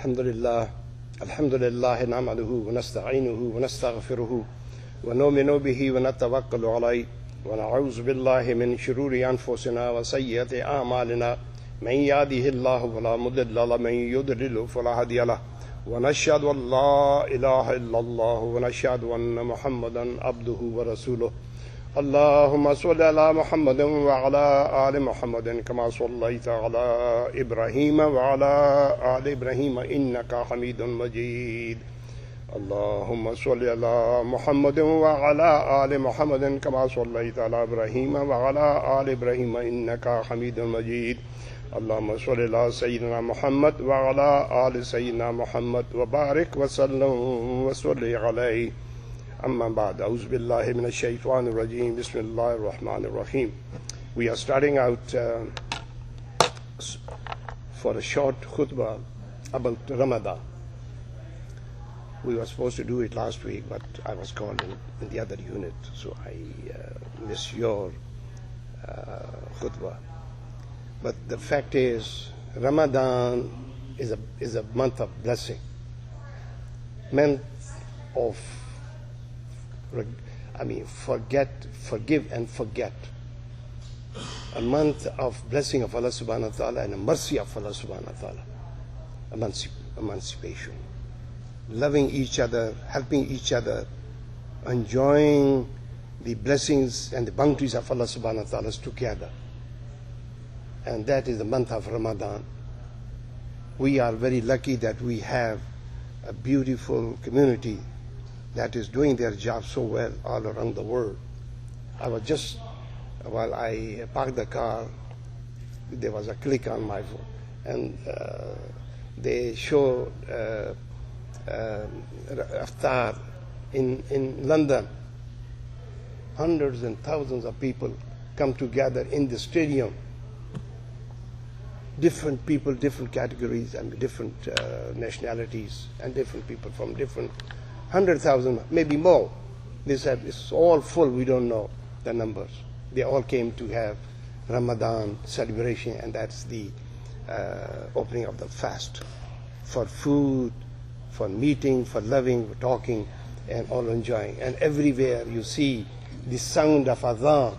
الحمد لله نعمده ونستعينه ونستغفره ونؤمن به ونتوكل عليه ونعوذ بالله من شرور أنفسنا وسيئات أعمالنا من يهده الله فلا مضل له ومن يضلل فلا هادي له ونشهد أن لا إله إلا الله ونشهد أن محمدا عبده ورسوله اللهم صل على محمد وعلى آل محمد كما صليت على إبراهيم وعلى آل إبراهيم إنك حميد مجيد اللهم صل على محمد وعلى آل محمد كما صليت على إبراهيم وعلى آل إبراهيم إنك حميد مجيد اللهم صل على سيدنا محمد وعلى آل سيدنا محمد وبارك وسلم وصل عليه أما بعد أعوذ بالله من الشيطان الرجيم بسم الله الرحمن الرحيم. We are starting out for a short khutbah about Ramadan. We were supposed to do it last week, but I was called in the other unit, so I missed your khutbah. But the fact is, Ramadan is a month of blessing, month of forgive and forget. A month of blessing of Allah subhanahu wa ta'ala and a mercy of Allah subhanahu wa ta'ala. Emancipation. Loving each other, helping each other, enjoying the blessings and the bounties of Allah subhanahu wa ta'ala together. And that is the month of Ramadan. We are very lucky that we have a beautiful community that is doing their job so well all around the world. I was just, while I parked the car, there was a click on my phone, and they showed Iftar in London. Hundreds and thousands of people come together in the stadium. Different people, different categories, and different nationalities, and different people from different 100,000, maybe more. It's all full, we don't know the numbers. They all came to have Ramadan celebration, and that's the opening of the fast. For food, for meeting, for loving, for talking, and all enjoying. And everywhere you see the sound of adhan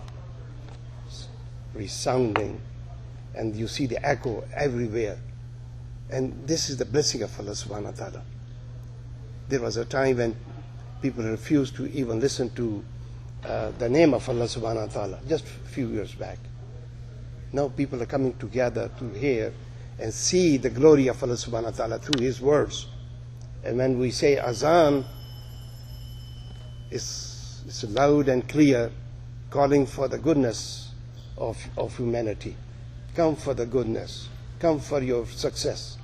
resounding, and you see the echo everywhere. And this is the blessing of Allah subhanahu wa ta'ala. There was a time when people refused to even listen to the name of Allah subhanahu wa ta'ala, just a few years back. Now people are coming together to hear and see the glory of Allah subhanahu wa ta'ala through His words. And when we say azan, it's loud and clear, calling for the goodness of humanity. Come for the goodness. Come for your success.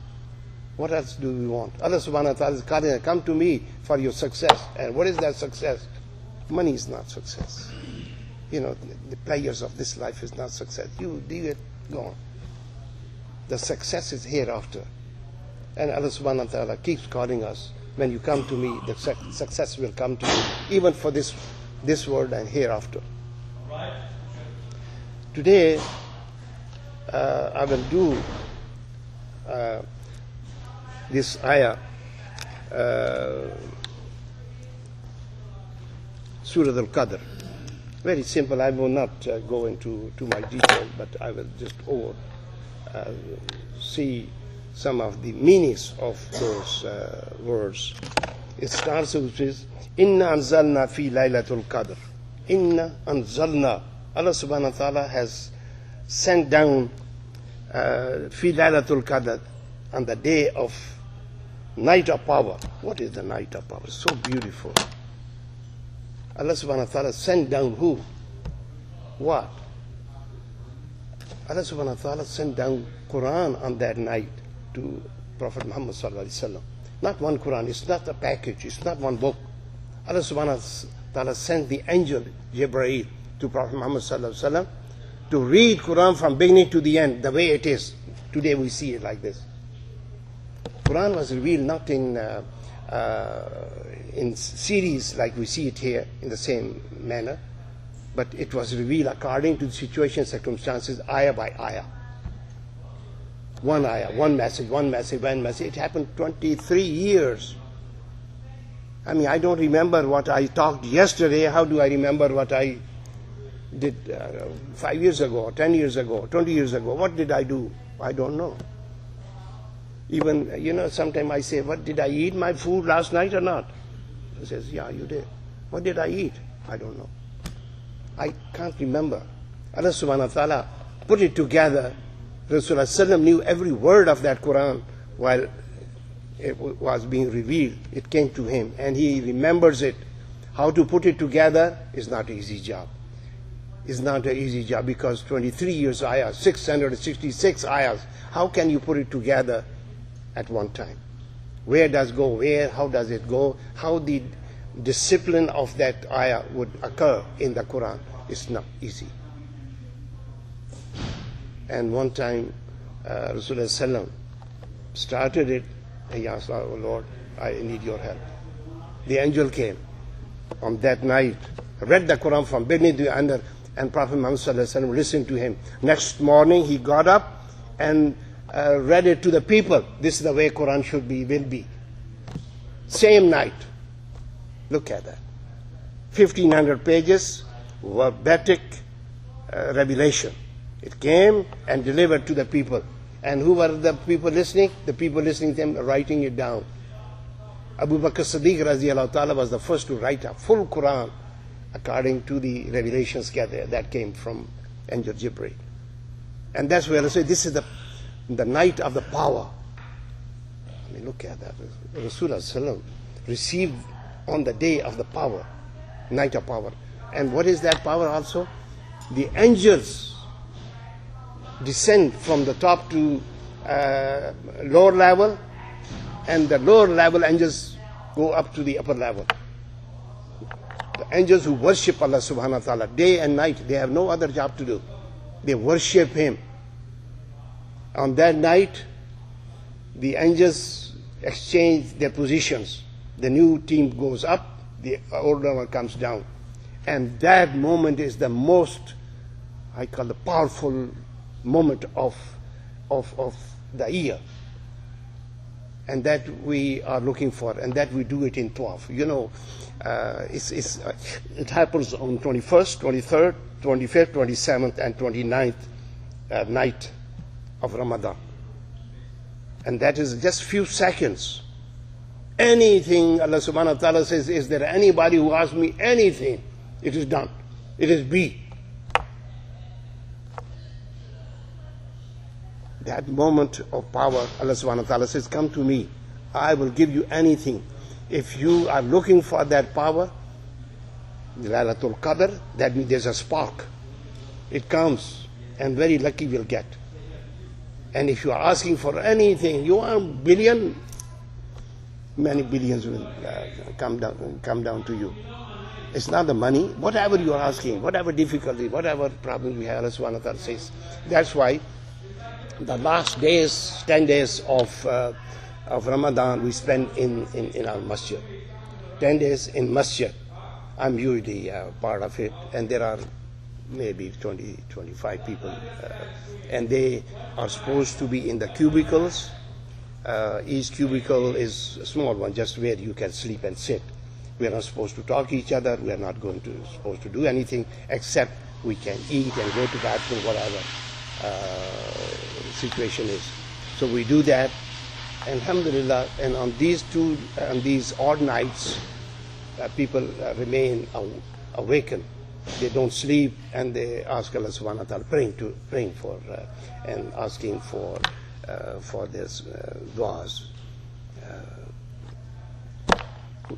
What else do we want? Allah subhanahu wa ta'ala is calling, come to me for your success. And what is that success? Money is not success. You know, the pleasures of this life is not success. You do it, go on. The success is hereafter. And Allah subhanahu wa ta'ala keeps calling us, when you come to me, the success will come to you, even for this world and hereafter. Right. Today, I will do this ayah, Surah Al-Qadr. Very simple. I will not go into my detail, but I will just see some of the meanings of those words. It starts with Inna anzalna fi laylatul qadr. Inna anzalna. Allah subhanahu wa ta'ala has sent down fi laylatul qadr, on the day of night of power. What is the night of power? So beautiful. Allah subhanahu wa ta'ala sent down who? What? Allah subhanahu wa ta'ala sent down Quran on that night to Prophet Muhammad sallallahu alaihi wasallam. Not one Quran, it's not a package, it's not one book. Allah subhanahu wa ta'ala sent the angel Jibreel to Prophet Muhammad sallallahu alaihi wasallam to read Quran from beginning to the end, the way it is. Today we see it like this. Quran was revealed not in series like we see it here in the same manner, but it was revealed according to the situation, circumstances, ayah by ayah. One ayah, one message, one message, one message. It happened 23 years. I mean, I don't remember what I talked yesterday. How do I remember what I did 5 years ago, 10 years ago, 20 years ago? What did I do? I don't know. Even, sometimes I say, what did I eat my food last night or not? He says, yeah, you did. What did I eat? I don't know. I can't remember. Allah subhanahu wa ta'ala put it together. Rasulullah sallam knew every word of that Quran while it was being revealed. It came to him and he remembers it. How to put it together is not an easy job. It's not an easy job because 23 years ayahs, 666 ayahs. How can you put it together at one time? Where does go where? How does it go? How the discipline of that ayah would occur in the Quran is not easy. And one time Rasulullah sallam started it and he asked, oh Lord, I need your help. The angel came on that night, read the Quran from beginning to end, and Prophet Muhammad sallallahu alaihi wasallam listened to him. Next morning he got up and read it to the people. This is the way Quran should be, will be. Same night. Look at that. 1,500 pages, verbatic revelation. It came and delivered to the people. And who were the people listening? The people listening to him, writing it down. Abu Bakr Siddiq radiallahu ta'ala was the first to write a full Quran according to the revelations that came from Angel Jibreel. And that's where I say this is the night of the power. I mean, look at that. Rasulullah sallam received on the day of the power, night of power. And what is that power also? The angels descend from the top to lower level, and the lower level angels go up to the upper level. The angels who worship Allah subhanahu wa ta'ala day and night, they have no other job to do. They worship Him. On that night, the angels exchange their positions. The new team goes up, the older one comes down. And that moment is the most, I call the powerful moment of the year. And that we are looking for, and that we do it in 12. It happens on 21st, 23rd, 25th, 27th, and 29th night of Ramadan. And that is just few seconds. Anything, Allah subhanahu wa ta'ala says, is there anybody who asks me anything? It is done. It is be. That moment of power, Allah subhanahu wa ta'ala says, come to me. I will give you anything. If you are looking for that power, Laylatul Qadr, that means there's a spark. It comes, and very lucky we'll get. And if you are asking for anything, you want billion, many billions will come down to you. It's not the money. Whatever you are asking, whatever difficulty, whatever problem we have, Allah subhanahu wa ta'ala says. That's why the last days, 10 days of Ramadan, we spend in our masjid. 10 days in masjid. I'm usually part of it, and there are maybe 20, 25 people, and they are supposed to be in the cubicles. Each cubicle is a small one, just where you can sleep and sit. We are not supposed to talk to each other. We are not supposed to do anything except we can eat and go to the bathroom, whatever situation is. So we do that. Alhamdulillah, and on these odd nights, people remain awakened. They don't sleep, and they ask Allah subhanahu wa ta'ala, praying for and asking for their du'as.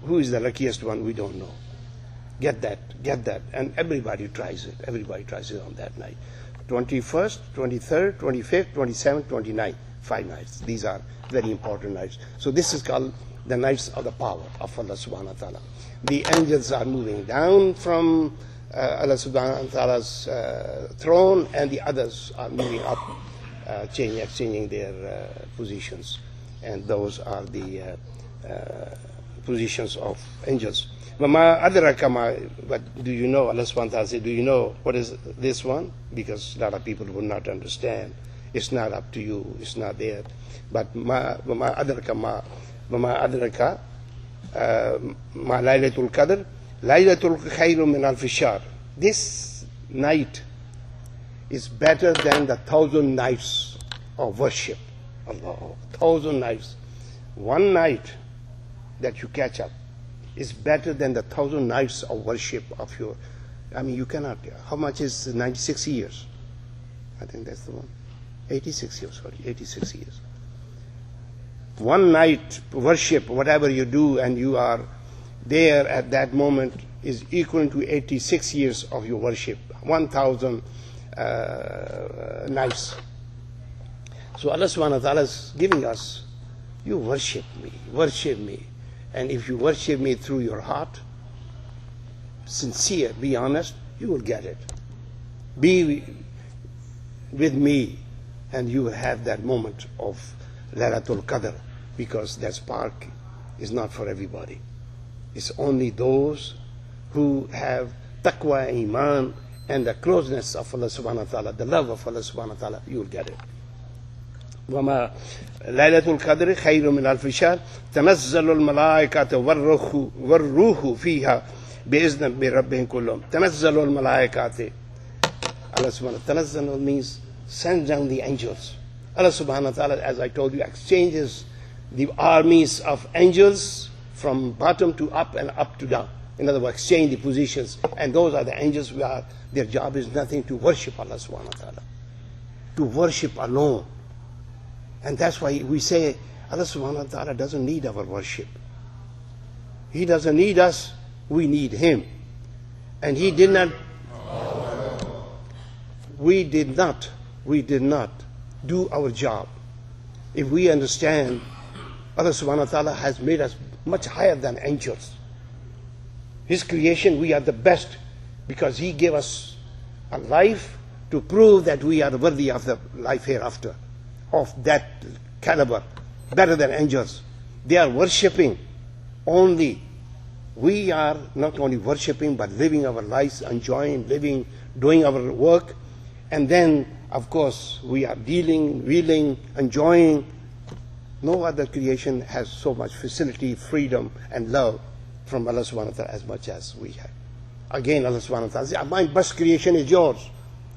Who is the luckiest one? We don't know. Get that, and everybody tries it. Everybody tries it on that night. 21st, 23rd, 25th, 27th, 29th, 5 nights. These are very important nights. So this is called the nights of the power of Allah subhanahu wa ta'ala. The angels are moving down from Allah subhanahu wa ta'ala's throne, and the others are moving up, exchanging their positions. And those are the positions of angels. But do you know, Allah subhanahu wa ta'ala said, do you know what is this one? Because a lot of people will not understand. It's not up to you. It's not there. But ma adraka ma Laylatul Qadr. Laylatul Khairu min alfi shahr. This night is better than the 1,000 nights of worship. Allah, 1,000 nights. One night that you catch up is better than the 1,000 nights of worship of your. I mean, you cannot. How much is 96 years? I think that's the one. 86 years, sorry, 86 years. One night worship, whatever you do, and you are there at that moment, is equal to 86 years of your worship. 1,000 nights. So Allah subhanahu wa ta'ala is giving us, you worship me, worship me. And if you worship me through your heart, sincere, be honest, you will get it. Be with me, and you will have that moment of Laylatul Qadr, because that spark is not for everybody. It's only those who have taqwa, iman, and the closeness of Allah subhanahu wa ta'ala, the love of Allah subhanahu wa ta'ala, you will get it. وما ليلة القدر خير من ألف شهر تنزل الملائكة والروح فيها بإذن ربهم كلهم. تنزل الملائكة. Allah subhanahu wa ta'ala, تنزل means send down the angels. Allah subhanahu wa ta'ala, as I told you, exchanges the armies of angels from bottom to up and up to down. In other words, exchange the positions. And those are the angels who are, their job is nothing to worship Allah subhanahu wa ta'ala. To worship alone. And that's why we say Allah subhanahu wa ta'ala doesn't need our worship. He doesn't need us, we need Him. And He did not, we did not do our job. If we understand Allah subhanahu wa ta'ala has made us much higher than angels. His creation, we are the best because He gave us a life to prove that we are worthy of the life hereafter, of that caliber, better than angels. They are worshipping only. We are not only worshipping, but living our lives, enjoying, living, doing our work. And then, of course, we are dealing, wheeling, enjoying. No other creation has so much facility, freedom, and love from Allah subhanahu wa ta'ala as much as we have. Again, Allah subhanahu wa ta'ala says, my best creation is yours.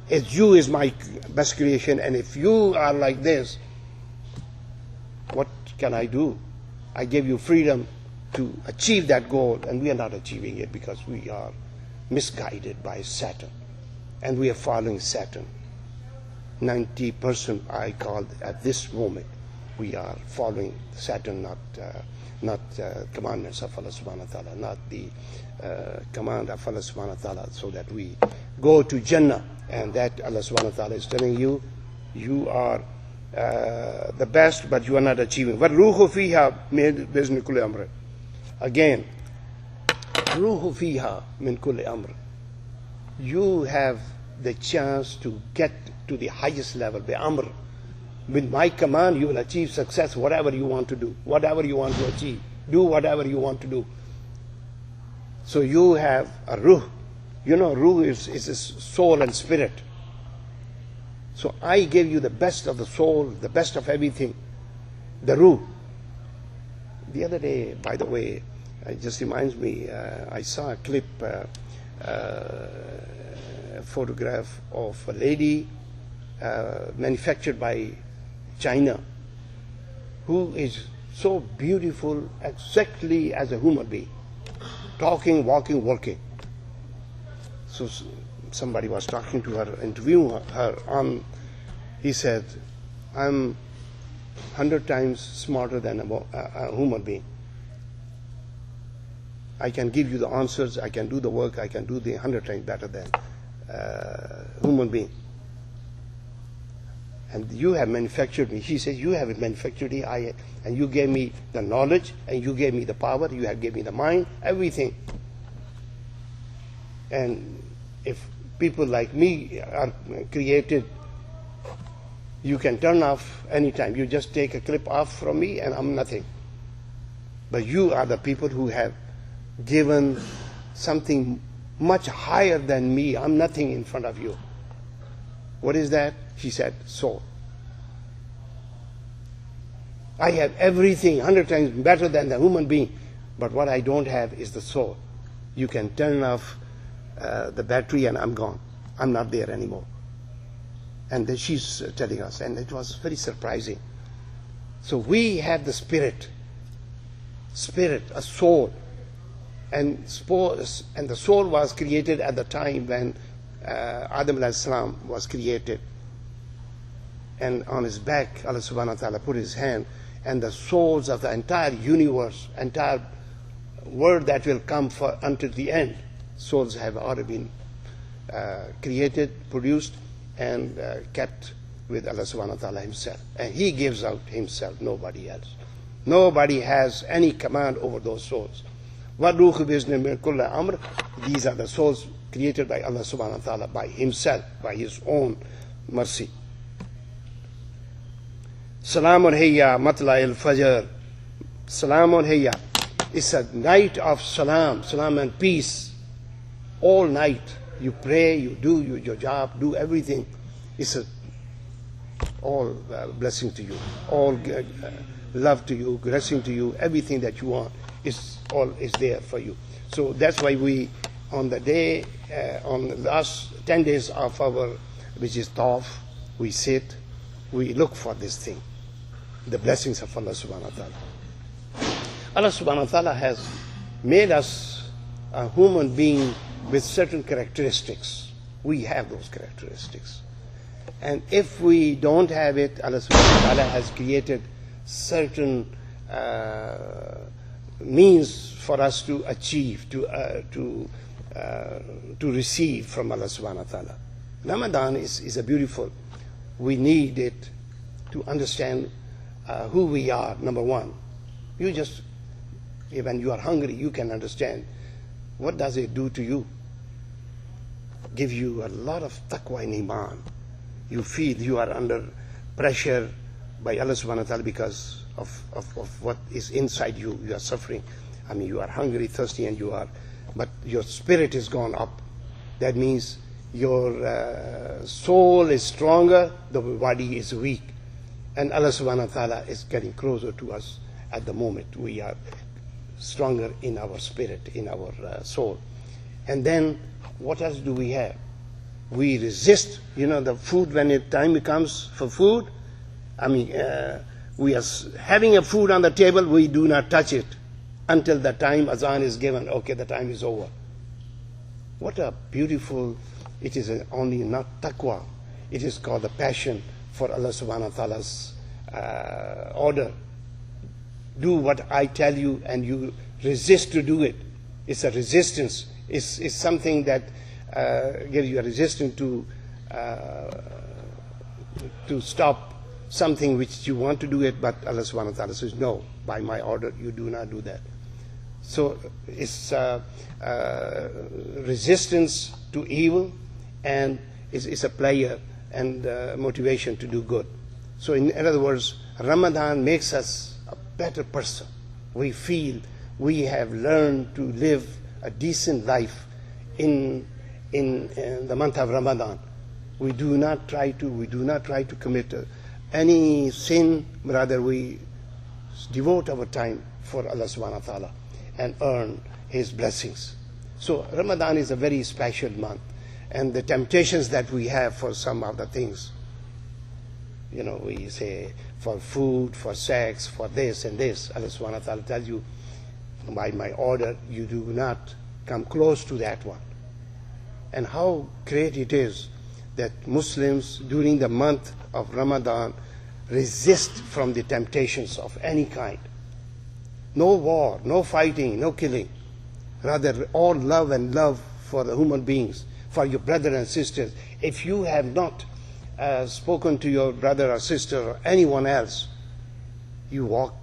As you is my best creation, and if you are like this, what can I do? I gave you freedom to achieve that goal, and we are not achieving it because we are misguided by Saturn, and we are following Saturn. 90% I call at this moment we are following Saturn, not commandments of Allah subhanahu wa ta'ala, not the command of Allah subhanahu wa ta'ala, so that we go to Jannah. And that Allah subhanahu wa ta'ala is telling you, you are the best, but you are not achieving. وَالْرُوحُ فِيهَا مِنْ بِإِذْنِ كُلِّ أَمْرٍ. Again, ruhu fiha min kulli amr. You have the chance to get to the highest level, the amr. With my command, you will achieve success, whatever you want to do, whatever you want to achieve. Do whatever you want to do. So you have a ruh. You know, ruh is a soul and spirit. So I gave you the best of the soul, the best of everything, the ruh. The other day, by the way, it just reminds me, I saw a clip, a photograph of a lady manufactured by China, who is so beautiful, exactly as a human being, talking, walking, working. So somebody was talking to her, interviewing her on, he said, I'm 100 times smarter than a human being. I can give you the answers, I can do the work, I can do the 100 times better than human being. And you have manufactured me. She says, you have manufactured me, and you gave me the knowledge, and you gave me the power, you have given me the mind, everything. And if people like me are created, you can turn off anytime. You just take a clip off from me and I'm nothing. But you are the people who have given something much higher than me. I'm nothing in front of you. What is that? She said, soul. I have everything 100 times better than the human being, but what I don't have is the soul. You can turn off the battery and I'm gone. I'm not there anymore. And then she's telling us, and it was very surprising. So we have the spirit, a soul. And the soul was created at the time when Adam alayhi salam was created. And on his back, Allah subhanahu wa ta'ala put his hand, and the souls of the entire universe, entire world that will come for until the end, souls have already been created, produced, and kept with Allah subhanahu wa ta'ala himself. And he gives out himself, nobody else. Nobody has any command over those souls. وَالْرُوحُ بِإِذْنِ مِنْ كُلِّ أَمْرٍ. These are the souls created by Allah subhanahu wa ta'ala, by himself, by his own mercy. Salamun Hayya Matla al-Fajr. Salamun Hayya. It's a night of salam and peace. All night you pray, you do your job, do everything. It's all blessing to you, all love to you, blessing to you, everything that you want is there for you. So that's why we, on the day, on the last 10 days of our, which is Tawaf, we sit, we look for this thing, the blessings of Allah subhanahu wa ta'ala. Allah subhanahu wa ta'ala has made us a human being with certain characteristics. We have those characteristics. And if we don't have it, Allah subhanahu wa ta'ala has created certain means for us to achieve, to receive from Allah subhanahu wa ta'ala. Ramadan is a beautiful, we need it to understand who we are, number one. When you are hungry, you can understand what does it do to you. Give you a lot of taqwa and iman. You feel you are under pressure by Allah subhanahu wa ta'ala because of what is inside you. You are suffering. I mean, you are hungry, thirsty, and but your spirit is gone up. That means your soul is stronger, the body is weak. And Allah subhanahu wa ta'ala is getting closer to us at the moment. We are stronger in our spirit, in our soul. And then what else do we have? We resist, the food when time comes for food. I mean, we are having a food on the table, we do not touch it until the time azan is given. Okay, the time is over. What a beautiful, it is only not taqwa. It is called the passion for Allah subhanahu wa ta'ala's order. Do what I tell you and you resist to do it. It's a resistance. It's something that gives you a resistance to stop something which you want to do it, but Allah subhanahu wa ta'ala says, no, by my order you do not do that. So it's resistance to evil, and it's a pleasure and motivation to do good. So in other words, Ramadan makes us a better person. We feel we have learned to live a decent life in the month of Ramadan. We do not try to commit any sin, rather we devote our time for Allah subhanahu wa ta'ala and earn his blessings. So Ramadan is a very special month, and the temptations that we have for some of the things, we say for food, for sex, for this and this, Allah subhanahu wa ta'ala tells you, by my order, you do not come close to that one. And how great it is that Muslims during the month of Ramadan resist from the temptations of any kind. No war, no fighting, no killing. Rather, all love and love for the human beings, for your brother and sisters. If you have not spoken to your brother or sister or anyone else, you walk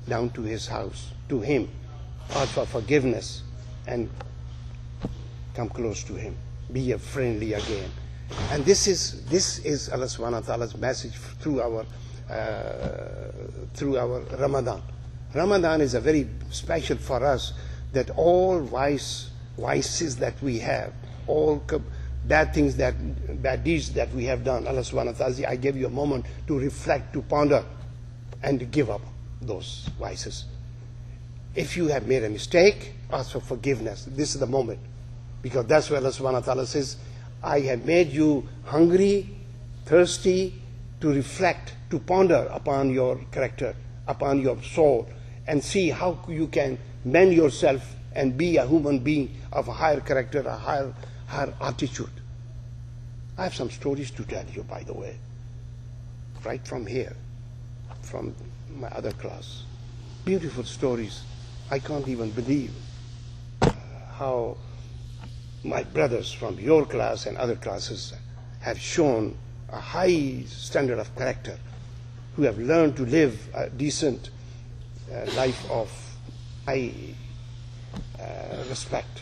down to his house, to him, ask for forgiveness, and come close to him. Be friendly again. And this is Allah subhanahu wa ta'ala's message through our Ramadan. Ramadan is a very special for us, that all vices that we have, all bad deeds that we have done, Allah subhanahu wa ta'ala says, I gave you a moment to reflect, to ponder. and give up those vices. If you have made a mistake, ask for forgiveness. This is the moment. Because that's where Allah subhanahu wa ta'ala says, I have made you hungry, thirsty, to reflect, to ponder upon your character, upon your soul, and see how you can mend yourself and be a human being of a higher character, a higher attitude. I have some stories to tell you, by the way, right from here, from my other class. Beautiful stories. I can't even believe how my brothers from your class and other classes have shown a high standard of character, who have learned to live a decent life of high respect.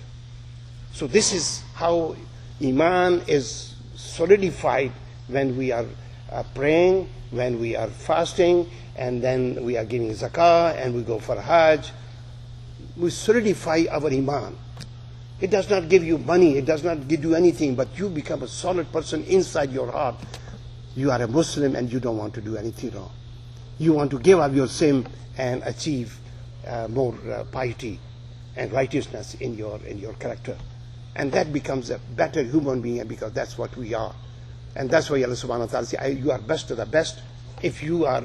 So this is how Iman is solidified when we are praying, when we are fasting, and then we are giving zakah, and we go for Hajj. We solidify our Iman. It does not give you money, it does not give you anything, but you become a solid person inside your heart. You are a Muslim and you don't want to do anything wrong. You want to give up your sin and achieve more piety and righteousness in your character. And that becomes a better human being, because that's what we are. And that's why Allah subhanahu wa ta'ala says, you are best of the best if you are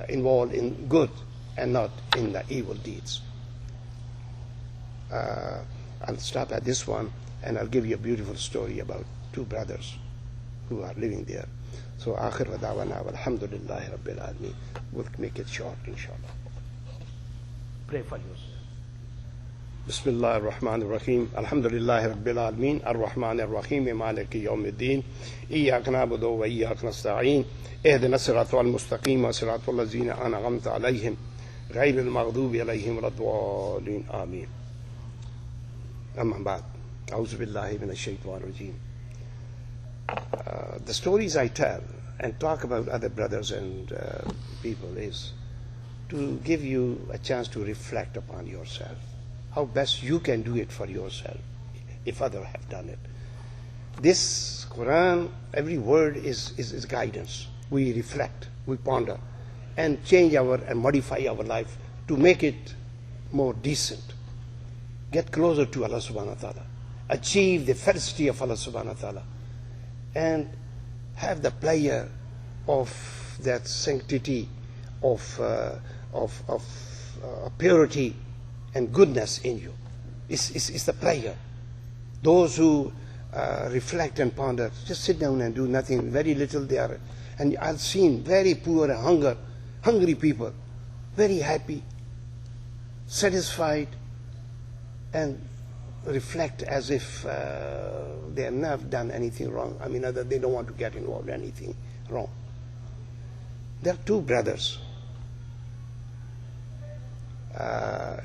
involved in good and not in the evil deeds. I'll stop at this one, and I'll give you a beautiful story about two brothers who are living there. So, akhir wa da'wana walhamdulillahi rabbil alameen. We'll make it short, inshallah. Pray for yourself. Bismillah ar-Rahman ar-Rahim. Alhamdulillahi rabbil alameen. Ar-Rahman ar-Rahim. Maliki yawmiddin. Iyaka na'budu wa iyaka nasta'een. Ihdina as-sirata al-mustaqim wa sirata allazina an'amta alayhim ghayri al-maghdubi alayhim waladdallin. Ameen. Amma ba'd. A'udhu billahi minash shaitanir rajeem. The stories I tell and talk about other brothers and people is to give you a chance to reflect upon yourself, how best you can do it for yourself if others have done it. This Quran, every word is guidance. We reflect, we ponder, and change and modify our life to make it more decent. Get closer to Allah subhanahu wa ta'ala. Achieve the felicity of Allah subhanahu wa ta'ala. And have the pleasure of that sanctity, of purity and goodness in you. It's the pleasure. Those who reflect and ponder, just sit down and do nothing, very little there. And I've seen very poor and hungry people, very happy, satisfied, and reflect as if they have not done anything wrong. I mean, they don't want to get involved in anything wrong. There are two brothers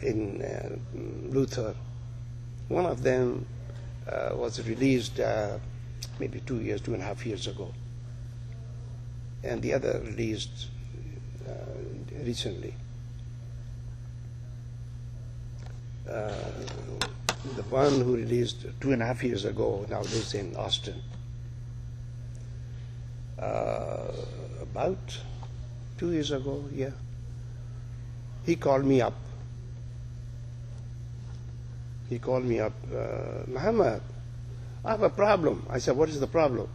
in Luther. One of them was released maybe 2.5 years ago, and the other released recently. The one who released 2.5 years ago now lives in Austin. About 2 years ago, yeah, he called me up. He called me up, Muhammad, I have a problem. I said, what is the problem?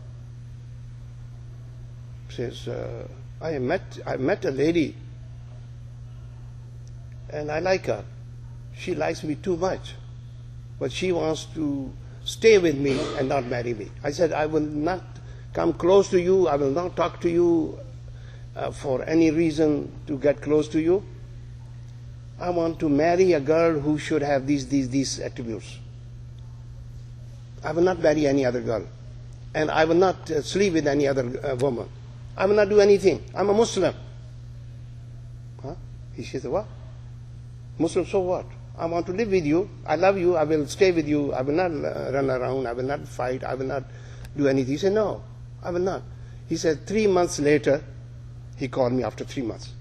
He says, I met a lady, and I like her. She likes me too much, but she wants to stay with me and not marry me. I said, I will not come close to you. I will not talk to you for any reason to get close to you. I want to marry a girl who should have these attributes. I will not marry any other girl, and I will not sleep with any other woman. I will not do anything. I'm a Muslim. Huh? He said, what? Muslim, so what? I want to live with you. I love you. I will stay with you. I will not run around. I will not fight. I will not do anything. He said, no, I will not. He said, 3 months later, he called me after 3 months.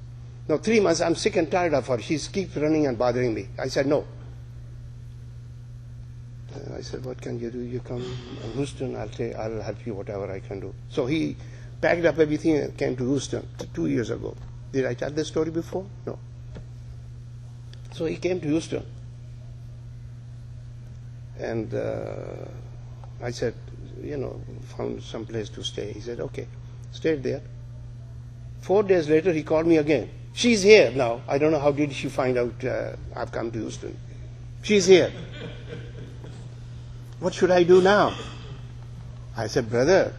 No, 3 months, I'm sick and tired of her. She keeps running and bothering me. I said, no. I said, what can you do? You come in Houston, I'll help you whatever I can do. So he packed up everything and came to Houston 2 years ago. Did I tell this story before? No. So he came to Houston. And I said, found some place to stay. He said, okay. Stayed there. 4 days later, he called me again. She's here now. I don't know how did she find out I've come to Houston. She's here. What should I do now? I said, brother,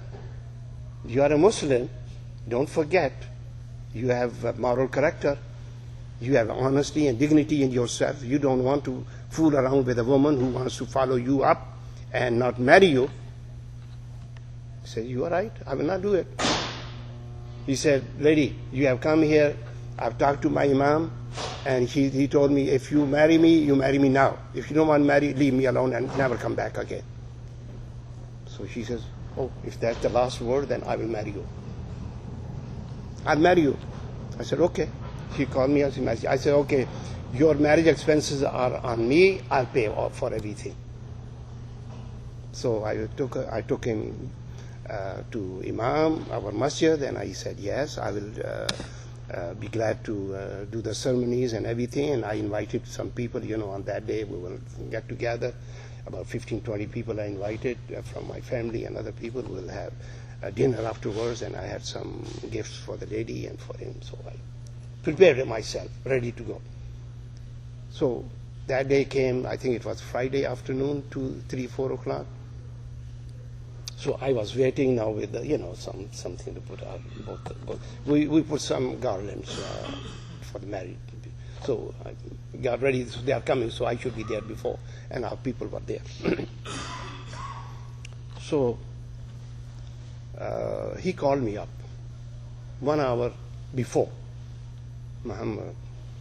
you are a Muslim. Don't forget, you have moral character. You have honesty and dignity in yourself. You don't want to fool around with a woman who wants to follow you up and not marry you. He said, you are right. I will not do it. He said, lady, you have come here. I've talked to my imam, and he told me, if you marry me now. If you don't want to marry, leave me alone and never come back again. So she says, oh, if that's the last word, then I will marry you. I'll marry you. I said, okay. She called me. I said, okay, your marriage expenses are on me. I'll pay for everything. So I took him to Imam, our masjid, and I said, yes, I will be glad to do the ceremonies and everything. And I invited some people, on that day we will get together. About 15, 20 people I invited from my family and other people. We'll have dinner afterwards, and I had some gifts for the lady and for him. So I prepared myself, ready to go. So that day came, I think it was Friday afternoon, 2, 3, 4 o'clock. So I was waiting now with something to put out. We put some garlands for the married. So I got ready. So they are coming, so I should be there before, and our people were there. So he called me up 1 hour before. Muhammad,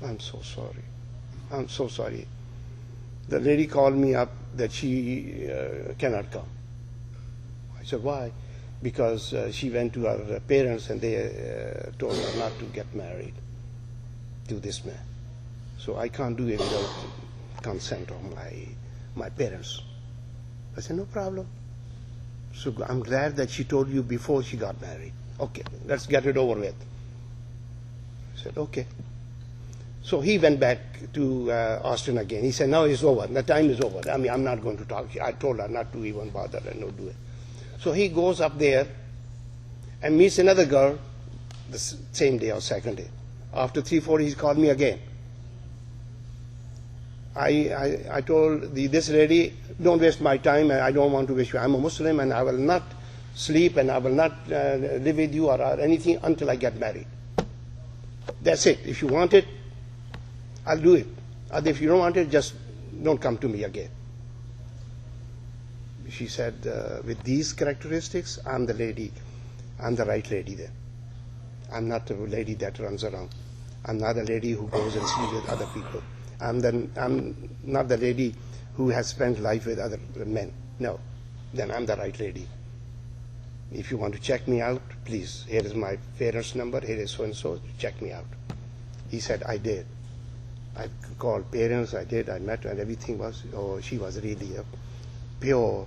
I'm so sorry. I'm so sorry. The lady called me up that she cannot come. I said, why? Because she went to her parents and they told her not to get married to this man. So I can't do it without consent of my parents. I said, no problem. So I'm glad that she told you before she got married. Okay, let's get it over with. I said, okay. So he went back to Austin again. He said, now it's over. The time is over. I mean, I'm not going to talk to you. I told her not to even bother and not do it. So he goes up there and meets another girl the same day or second day. After 3, 4 days, he called me again. I told this lady, don't waste my time, and I don't want to waste you. I'm a Muslim, and I will not sleep, and I will not live with you or anything until I get married. That's it. If you want it, I'll do it. And if you don't want it, just don't come to me again. She said, with these characteristics, I'm the lady. I'm the right lady there. I'm not the lady that runs around. I'm not a lady who goes and sleeps with other people. I'm not the lady who has spent life with other men. No, then I'm the right lady. If you want to check me out, please, here is my parents' number, here is so-and-so, check me out. He said, I did. I called parents, I met her, and everything was, she was really a pure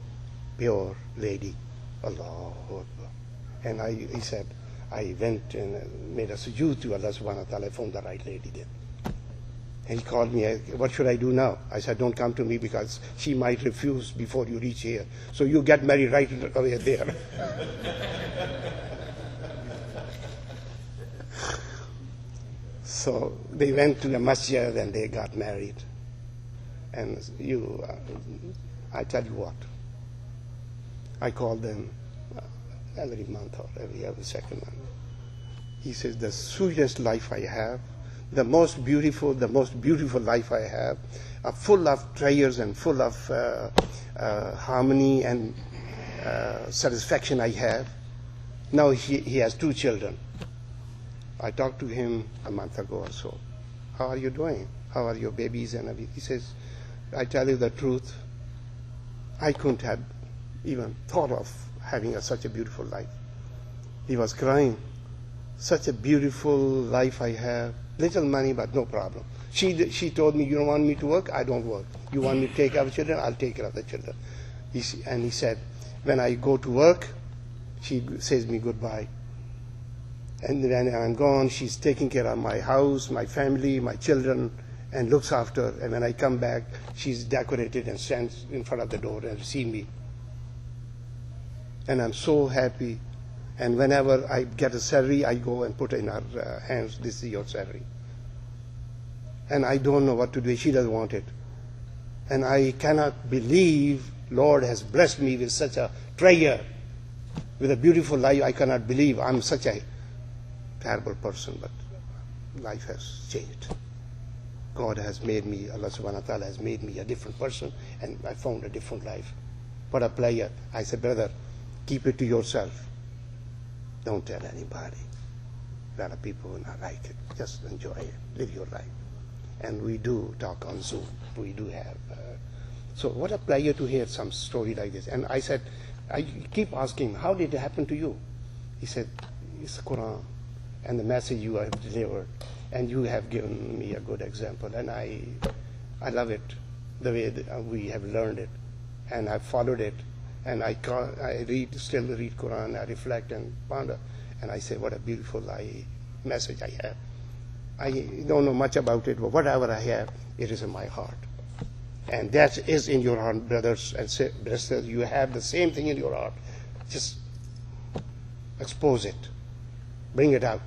lady. Allah Akbar. And he said, I went and made a sujood to Allah subhanahu wa ta'ala, I found the right lady there. And he called me, what should I do now? I said, don't come to me because she might refuse before you reach here. So you get married right away there. So they went to the masjid and they got married. And I tell you what, I call them every month or every second month. He says, the sweetest life I have, the most beautiful life I have, full of treasures and full of harmony and satisfaction I have. Now he has 2 children. I talked to him a month ago or so. How are you doing? How are your babies and everything? He says, I tell you the truth, I couldn't have even thought of having such a beautiful life. He was crying. Such a beautiful life I have. Little money, but no problem. She told me, you don't want me to work? I don't work. You want me to take care of children? I'll take care of the children. And he said, when I go to work, she says me goodbye. And when I'm gone, she's taking care of my house, my family, my children, and looks after. And when I come back, she's decorated and stands in front of the door and receives me. And I'm so happy. And whenever I get a salary, I go and put in her hands, this is your salary. And I don't know what to do. She doesn't want it. And I cannot believe Lord has blessed me with such a treasure, with a beautiful life. I cannot believe I'm such a terrible person, but life has changed. God has made me, Allah subhanahu wa ta'ala has made me a different person, and I found a different life. What a player. I said, brother, keep it to yourself. Don't tell anybody. A lot of people will not like it. Just enjoy it. Live your life. And we do talk on Zoom. We do have. So what a pleasure to hear some story like this. And I said, I keep asking, how did it happen to you? He said, it's the Quran and the message you have delivered. And you have given me a good example. And I love it, the way that we have learned it. And I followed it. And I still read Quran, I reflect and ponder. And I say, what a beautiful message I have. I don't know much about it, but whatever I have, it is in my heart. And that is in your heart, brothers and sisters. You have the same thing in your heart. Just expose it. Bring it out.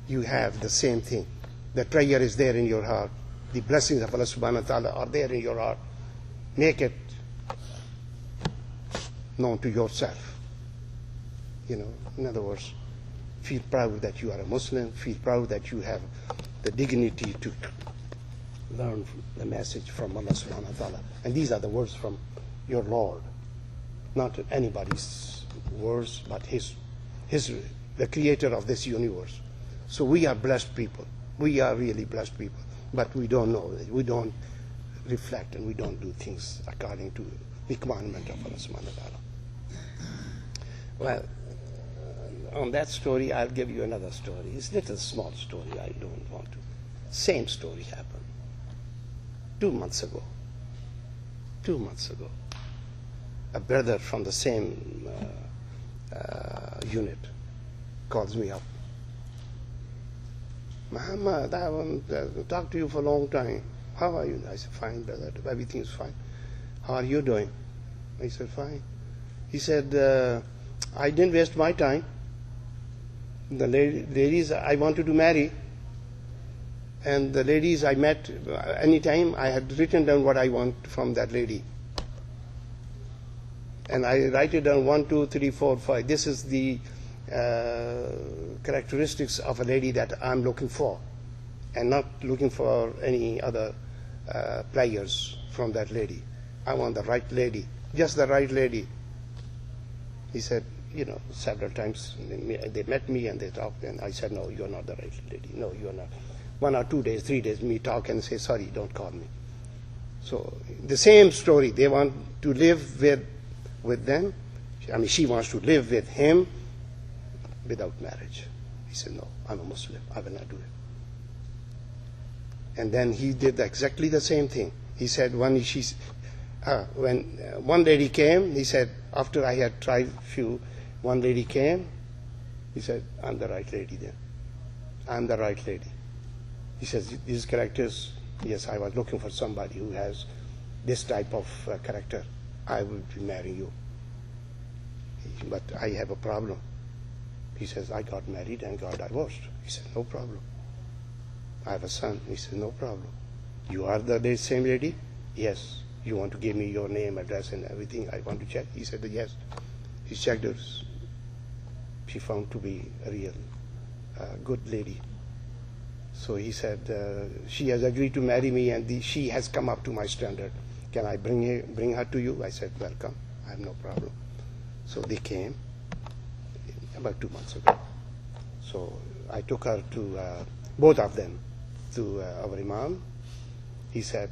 You have the same thing. The treasure is there in your heart. The blessings of Allah subhanahu wa ta'ala are there in your heart. Make it known to yourself. In other words, feel proud that you are a Muslim. Feel proud that you have the dignity to learn the message from Allah subhanahu wa ta'ala. And these are the words from your Lord. Not anybody's words, but His, the creator of this universe. So we are blessed people. We are really blessed people. But we don't know. We don't reflect and we don't do things according to the commandment of Allah subhanahu wa ta'ala. Well, on that story, I'll give you another story. It's a little small story. I don't want to. Same story happened 2 months ago. 2 months ago. A brother from the same unit calls me up. Muhammad, I want to talk to you for a long time. How are you? I said, fine, brother. Everything's fine. How are you doing? I said, fine. He said, I didn't waste my time. The ladies I wanted to marry, and the ladies I met, anytime I had written down what I want from that lady. And I write it down 1, 2, 3, 4, 5. This is the characteristics of a lady that I'm looking for, and not looking for any other players from that lady. I want the right lady, just the right lady. He said, several times they met me and they talked, and I said, no, you're not the right lady. No, you're not. 1 or 2 days, 3 days, me talk and say, sorry, don't call me. So the same story. They want to live with them. I mean, she wants to live with him without marriage. He said, no, I'm a Muslim. I will not do it. And then he did exactly the same thing. He said, when one lady came, he said, after I had tried few, one lady came, he said, I'm the right lady then. I'm the right lady. He says, these characters, yes, I was looking for somebody who has this type of character. I will be marrying you. But I have a problem. He says, I got married and got divorced. He said, no problem. I have a son. He said, no problem. You are the same lady? Yes. You want to give me your name, address, and everything? I want to check. He said, yes. He checked her. She found to be a real good lady. So he said, she has agreed to marry me, and she has come up to my standard. Can I bring her to you? I said, welcome. I have no problem. So they came about 2 months ago. So I took her to, both of them, to our Imam. He said,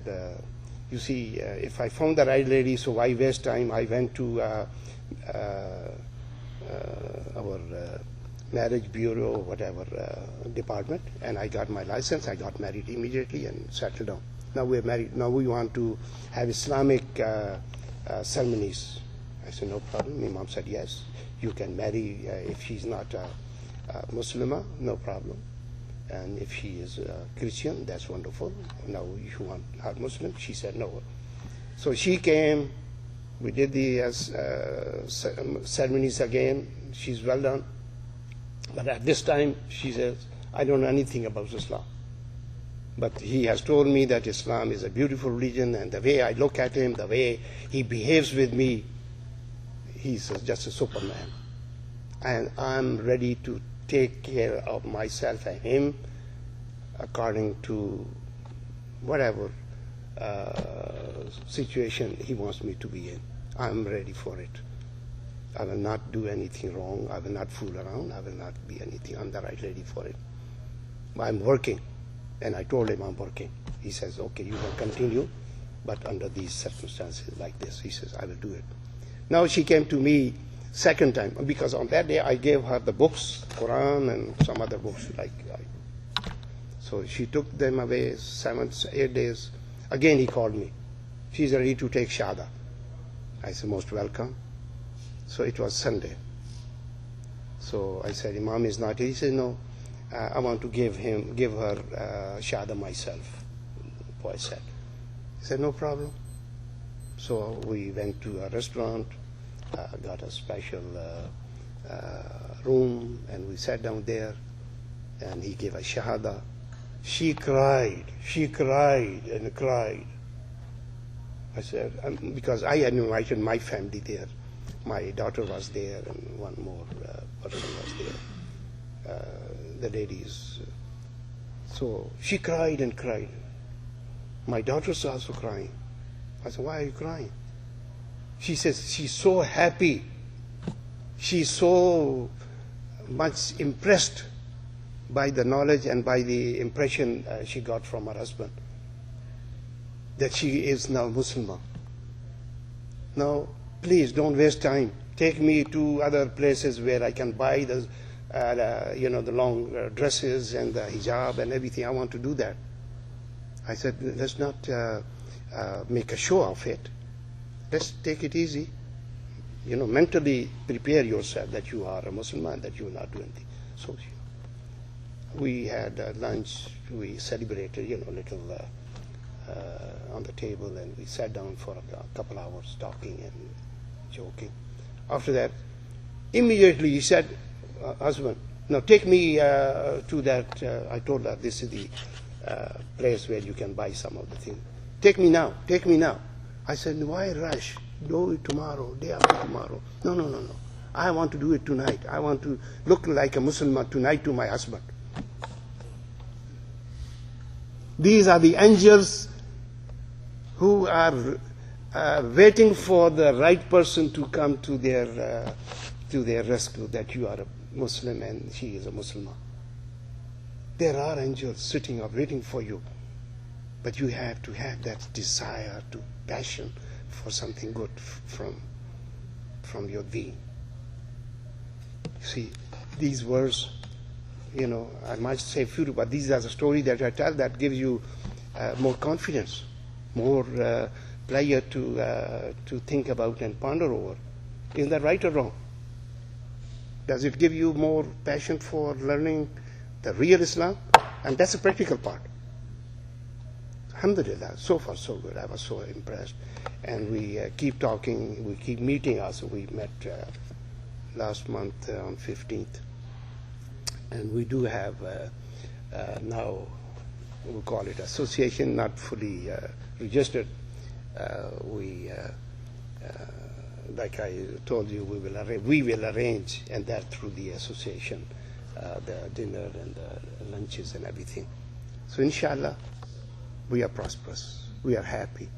you see, if I found the right lady, so why waste time? I went to our marriage bureau, or whatever department, and I got my license. I got married immediately and settled down. Now we're married. Now we want to have Islamic ceremonies. I said, no problem. My mom said, yes, you can marry if she's not Muslimah, no problem. And if she is Christian, that's wonderful. Now you want her Muslim? She said no. So she came. We did the ceremonies again. She's well done. But at this time, she says, I don't know anything about Islam. But he has told me that Islam is a beautiful religion, and the way I look at him, the way he behaves with me, he's just a Superman. And I'm ready to take care of myself and him according to whatever situation he wants me to be in. I'm ready for it. I will not do anything wrong. I will not fool around. I will not be anything. I'm ready for it. I'm working. And I told him I'm working. He says, okay, you will continue, but under these circumstances like this. He says, I will do it. Now she came to me second time, because on that day I gave her the books, Quran and some other books. So she took them away 7, 8 days. Again he called me. She's ready to take Shahada. I said, most welcome. So it was Sunday. So I said, Imam is not here. He said, no, I want to give her Shahada myself. The boy said. He said, no problem. So we went to a restaurant, got a special room, and we sat down there, and he gave a Shahada. She cried and cried. I said, because I had invited my family there. My daughter was there, and one more person was there, the ladies. So she cried and cried. My daughter's also crying. I said, why are you crying? She says, she's so happy. She's so much impressed by the knowledge and by the impression she got from her husband, that she is now Muslim. Now, please don't waste time. Take me to other places where I can buy the long dresses and the hijab and everything. I want to do that. I said, let's not make a show of it. Let's take it easy. Mentally prepare yourself that you are a Muslim and that you will not do anything. So we had lunch. We celebrated, little on the table, and we sat down for a couple hours talking and joking. After that, immediately he said, husband, now take me to that, I told her, this is the place where you can buy some of the things. Take me now. I said, why rush? Do it tomorrow, day after tomorrow. No. I want to do it tonight. I want to look like a Muslim tonight to my husband. These are the angels who are waiting for the right person to come to their rescue, that you are a Muslim and she is a Muslimah. There are angels sitting up waiting for you. But you have to have that desire, to passion for something good from your being. See, these words, I might say few, but these are the story that I tell that gives you more confidence, more pleasure to think about and ponder over. Is that right or wrong? Does it give you more passion for learning the real Islam? And that's a practical part. Alhamdulillah, so far so good. I was so impressed. And we keep talking, we keep meeting us. We met last month on 15th. And we do have now, we call it association, not fully registered. Like I told you, we will arrange, and that through the association, the dinner and the lunches and everything. So inshallah, we are prosperous, we are happy.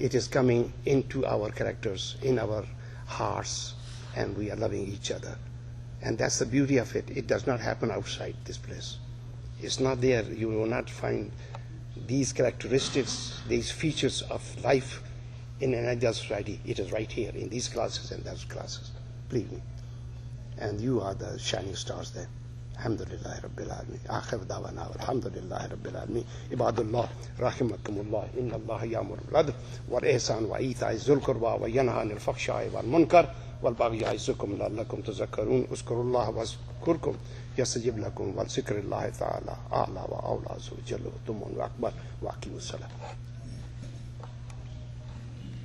It is coming into our characters, in our hearts, and we are loving each other. And that's the beauty of it. It does not happen outside this place. It's not there. You will not find these characteristics, these features of life in an ideal society. It is right here in these classes and those classes. Believe me. And you are the shining stars there. अल्हम्दुलिल्लाह रब्बिल आलमीन। आखिर दावाना अल्हम्दुलिल्लाह रब्बिल आलमीन। Ibadullah रहिमकुमुल्लाह, इन्नल्लाह यामुरु bill अद्ल वल इहसान व ईताइ ज़िल कुर्बा व यनहा अनिल फ़हशाइ वल मुनकर वल बग़य यअज़ुकुम लअल्लकुम तज़क्करून। उज़्कुरुल्लाह वज़्कुरकुम यस्तजिब लकुम व ज़िक्रुल्लाहि तआला अअला व औला ज़ु जल्लु तुमून व अकबर व अक़ीमुस्सलाह।